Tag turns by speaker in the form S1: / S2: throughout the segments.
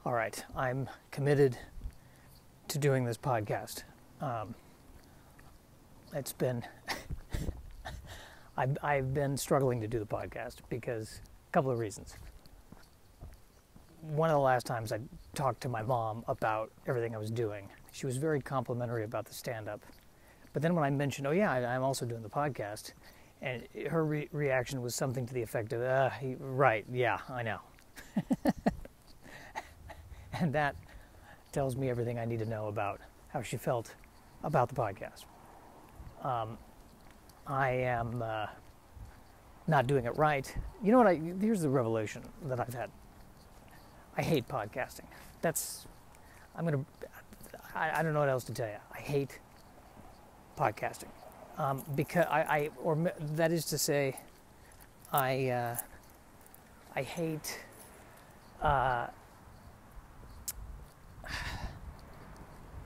S1: All right, I'm committed to doing this podcast. It's been, I've been struggling to do the podcast because a couple of reasons. One of the last times I talked to my mom about everything I was doing, she was very complimentary about the stand-up. But then when I mentioned, oh yeah, I'm also doing the podcast, and her reaction was something to the effect of, right, yeah, I know. And that tells me everything I need to know about how she felt about the podcast. I am not doing it right. You know what? Here's the revelation that I've had. I hate podcasting. I don't know what else to tell you. I hate podcasting because that is to say, I hate.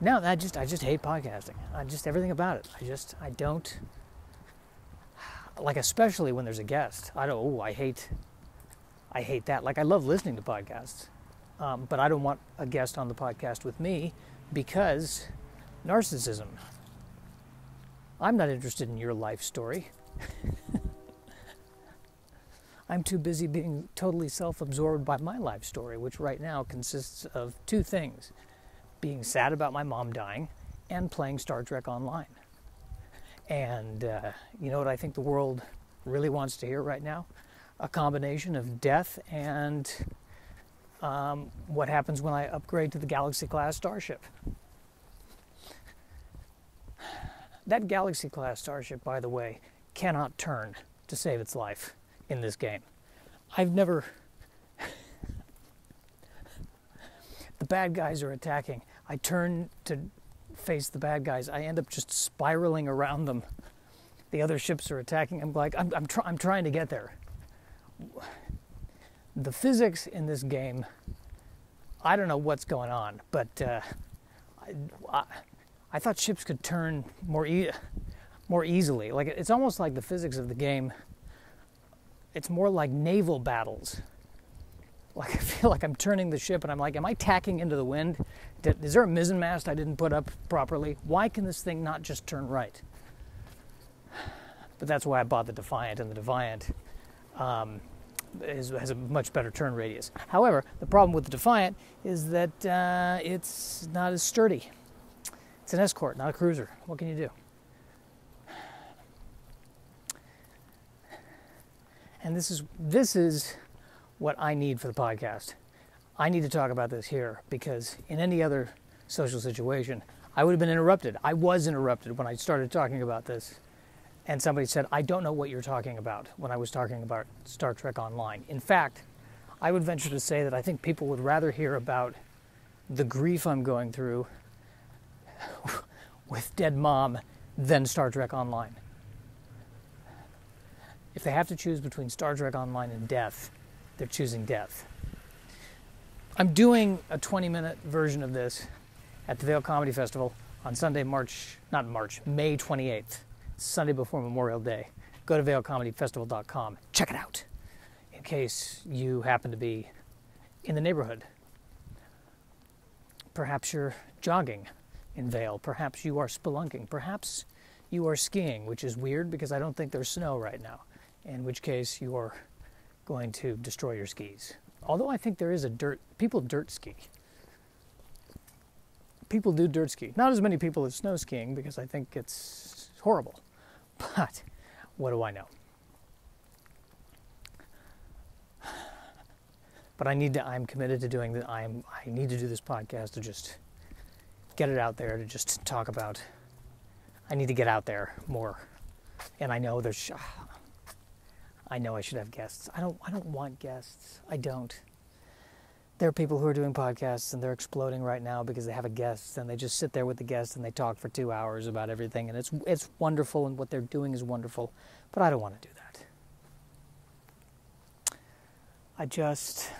S1: No, I just hate podcasting. Everything about it. I don't like, especially when there's a guest. I hate that. Like, I love listening to podcasts, but I don't want a guest on the podcast with me because narcissism. I'm not interested in your life story. I'm too busy being totally self-absorbed by my life story, which right now consists of two things: being sad about my mom dying and playing Star Trek Online. And you know what I think the world really wants to hear right now? A combination of death and what happens when I upgrade to the Galaxy-class starship. That Galaxy-class starship, by the way, cannot turn to save its life in this game. The bad guys are attacking. I turn to face the bad guys. I end up just spiraling around them. The other ships are attacking. I'm trying to get there. The physics in this game, I don't know what's going on, but I thought ships could turn more easily. Like, it's almost like the physics of the game. It's more like naval battles. Like, I feel like I'm turning the ship and I'm like, am I tacking into the wind? Is there a mizzen mast I didn't put up properly? Why can this thing not just turn right? But that's why I bought the Defiant, and the Defiant has a much better turn radius. However, the problem with the Defiant is that it's not as sturdy. It's an escort, not a cruiser. What can you do? And this is what I need for the podcast. I need to talk about this here because in any other social situation, I would have been interrupted. I was interrupted when I started talking about this. And somebody said, I don't know what you're talking about when I was talking about Star Trek Online. In fact, I would venture to say that I think people would rather hear about the grief I'm going through with dead mom than Star Trek Online. If they have to choose between Star Trek Online and death, they're choosing death. I'm doing a 20-minute version of this at the Vail Comedy Festival on Sunday, May 28th. Sunday before Memorial Day. Go to vailcomedyfestival.com. Check it out in case you happen to be in the neighborhood. Perhaps you're jogging in Vail. Perhaps you are spelunking. Perhaps you are skiing, which is weird because I don't think there's snow right now, in which case you are going to destroy your skis. Although I think there is people dirt ski. People do dirt ski. Not as many people as snow skiing because I think it's horrible. But what do I know? But I'm committed to doing that. I need to do this podcast to just get it out there, to just talk about. I need to get out there more. And I know I know I should have guests. I don't want guests. I don't. There are people who are doing podcasts and they're exploding right now because they have a guest and they just sit there with the guest and they talk for 2 hours about everything, and it's wonderful and what they're doing is wonderful, but I don't want to do that. I just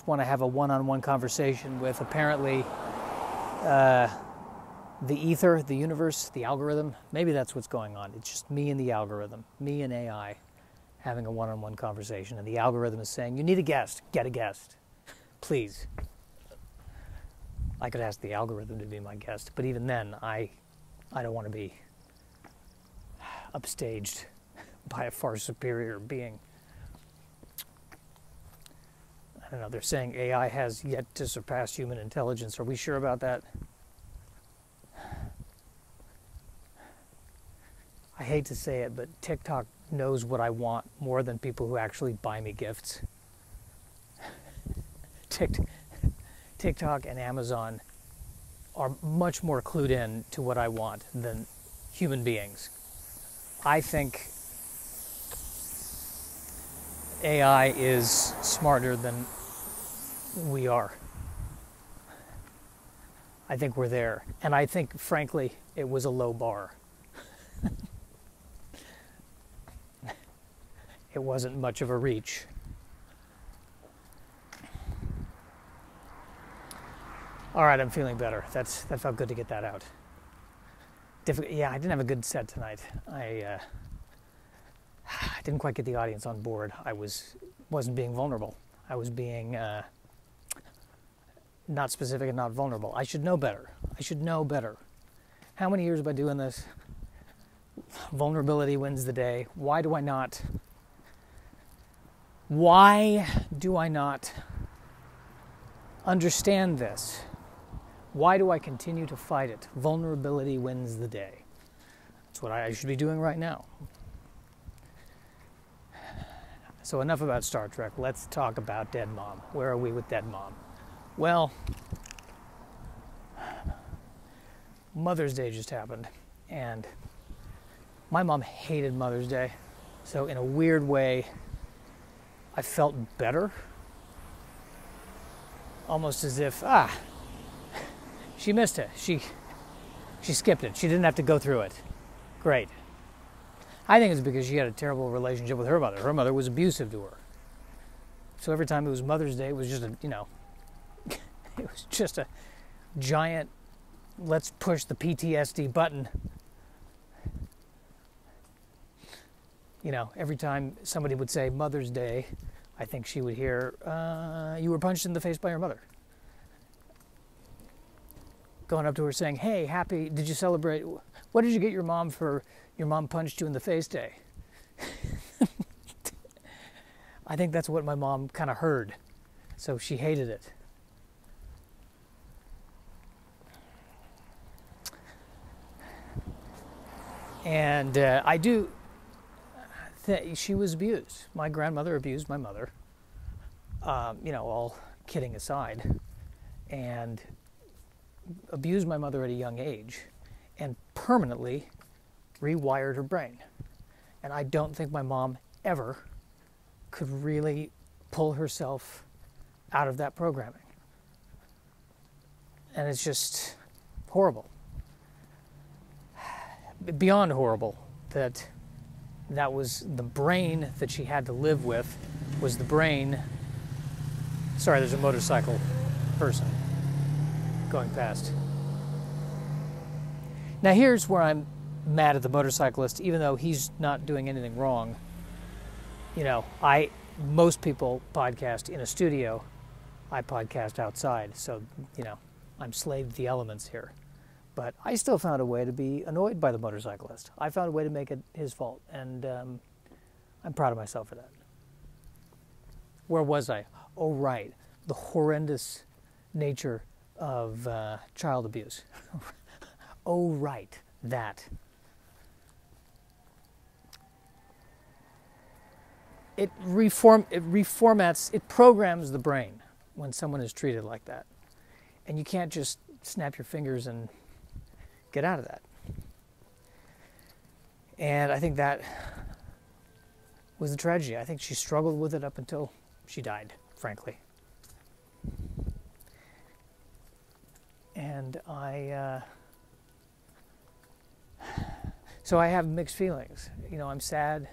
S1: want to have a one-on-one conversation with apparently the ether, the universe, the algorithm. Maybe that's what's going on. It's just me and the algorithm, me and AI having a one-on-one conversation, and the algorithm is saying, you need a guest, get a guest, please. I could ask the algorithm to be my guest, but even then, I don't want to be upstaged by a far superior being. I don't know, they're saying AI has yet to surpass human intelligence. Are we sure about that? I hate to say it, but TikTok knows what I want more than people who actually buy me gifts. TikTok and Amazon are much more clued in to what I want than human beings. I think AI is smarter than we are. I think we're there. And I think, frankly, it was a low bar. It wasn't much of a reach. All right, I'm feeling better. That felt good to get that out. Yeah, I didn't have a good set tonight. I didn't quite get the audience on board. I wasn't being vulnerable. I was being not specific and not vulnerable. I should know better. I should know better. How many years have I been doing this? Vulnerability wins the day. Why do I not understand this? Why do I continue to fight it? Vulnerability wins the day. That's what I should be doing right now. So enough about Star Trek. Let's talk about Dead Mom. Where are we with Dead Mom? Well, Mother's Day just happened, and my mom hated Mother's Day. So in a weird way, I felt better. Almost as if, she missed it. She skipped it. She didn't have to go through it. Great. I think it's because she had a terrible relationship with her mother. Her mother was abusive to her. So every time it was Mother's Day, it was just it was just a giant, let's push the PTSD button. Every time somebody would say Mother's Day, I think she would hear, you were punched in the face by your mother. Going up to her saying, hey, did you celebrate, what did you get your mom for your mom punched you in the face day? I think that's what my mom kind of heard. So she hated it. And she was abused. My grandmother abused my mother. All kidding aside. And abused my mother at a young age and permanently rewired her brain. And I don't think my mom ever could really pull herself out of that programming. And it's just horrible. Beyond horrible that was the brain that she had to live with, was the brain. Sorry, there's a motorcycle person going past. Now here's where I'm mad at the motorcyclist, even though he's not doing anything wrong. Most people podcast in a studio. I podcast outside, so, I'm slave to the elements here. But I still found a way to be annoyed by the motorcyclist. I found a way to make it his fault, and I'm proud of myself for that. Where was I? Oh, right. The horrendous nature of child abuse. Oh, right. That. It reformats, it programs the brain when someone is treated like that. And you can't just snap your fingers and get out of that. And I think that was the tragedy. I think she struggled with it up until she died, frankly. And so I have mixed feelings. I'm sad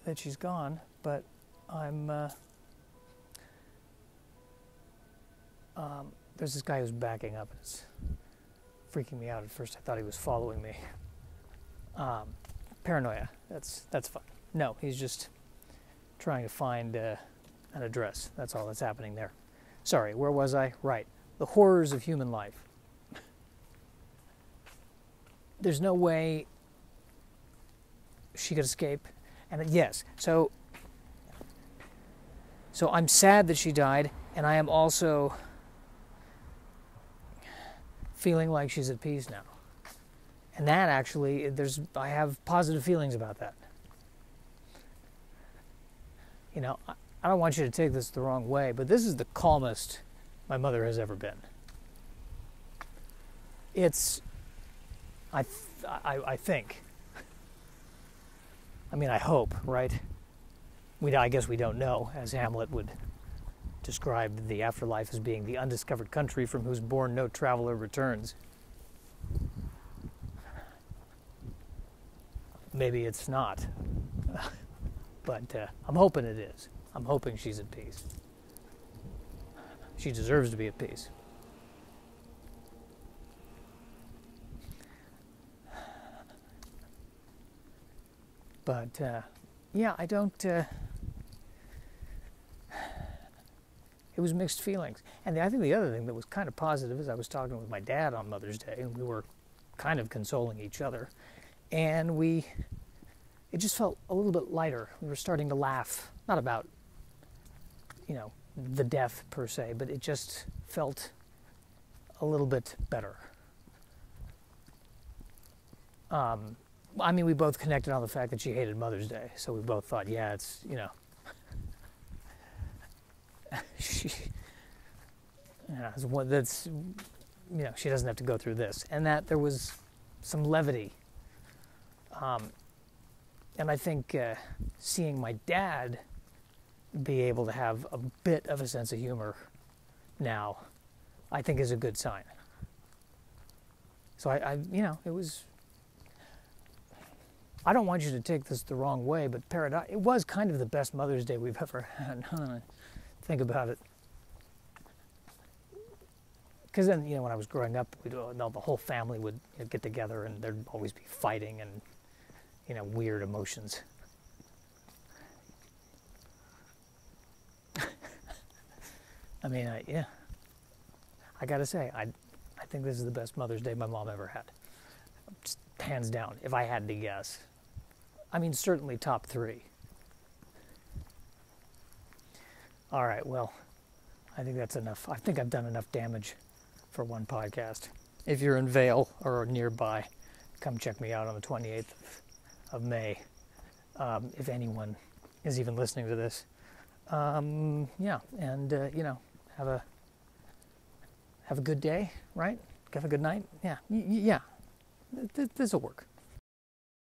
S1: that she's gone, but there's this guy who's backing up. It's freaking me out. At first I thought he was following me. Paranoia, that's fun. No, he's just trying to find an address. That's all that's happening there. Sorry, where was I? Right. The horrors of human life. There's no way she could escape. And yes, so I'm sad that she died, and I am also feeling like she's at peace now. And that actually, I have positive feelings about that. You know, I don't want you to take this the wrong way, but this is the calmest my mother has ever been. It's, I think. I mean, I hope, right? I guess we don't know, as Hamlet would describe the afterlife as being the undiscovered country from whose bourne no traveler returns. Maybe it's not, but I'm hoping it is. I'm hoping she's at peace. She deserves to be at peace. But, yeah, I don't... it was mixed feelings. And I think the other thing that was kind of positive is I was talking with my dad on Mother's Day, and we were kind of consoling each other. And it just felt a little bit lighter. We were starting to laugh, not about, the death per se, but it just felt a little bit better. I mean, we both connected on the fact that she hated Mother's Day, so we both thought, yeah, it's, she doesn't have to go through this, and that there was some levity. And I think seeing my dad be able to have a bit of a sense of humor now, I think is a good sign. So it was, I don't want you to take this the wrong way, but it was kind of the best Mother's Day we've ever had. Think about it. Because then, when I was growing up, the whole family would get together, and there'd always be fighting and, weird emotions. I mean, I gotta say, I think this is the best Mother's Day my mom ever had. Just hands down, if I had to guess. I mean, certainly top 3. All right, well, I think that's enough. I think I've done enough damage for one podcast. If you're in Vail or nearby, come check me out on the 28th of May. If anyone is even listening to this. Yeah, and, have a good day, right? Have a good night? Yeah, yeah. This'll work.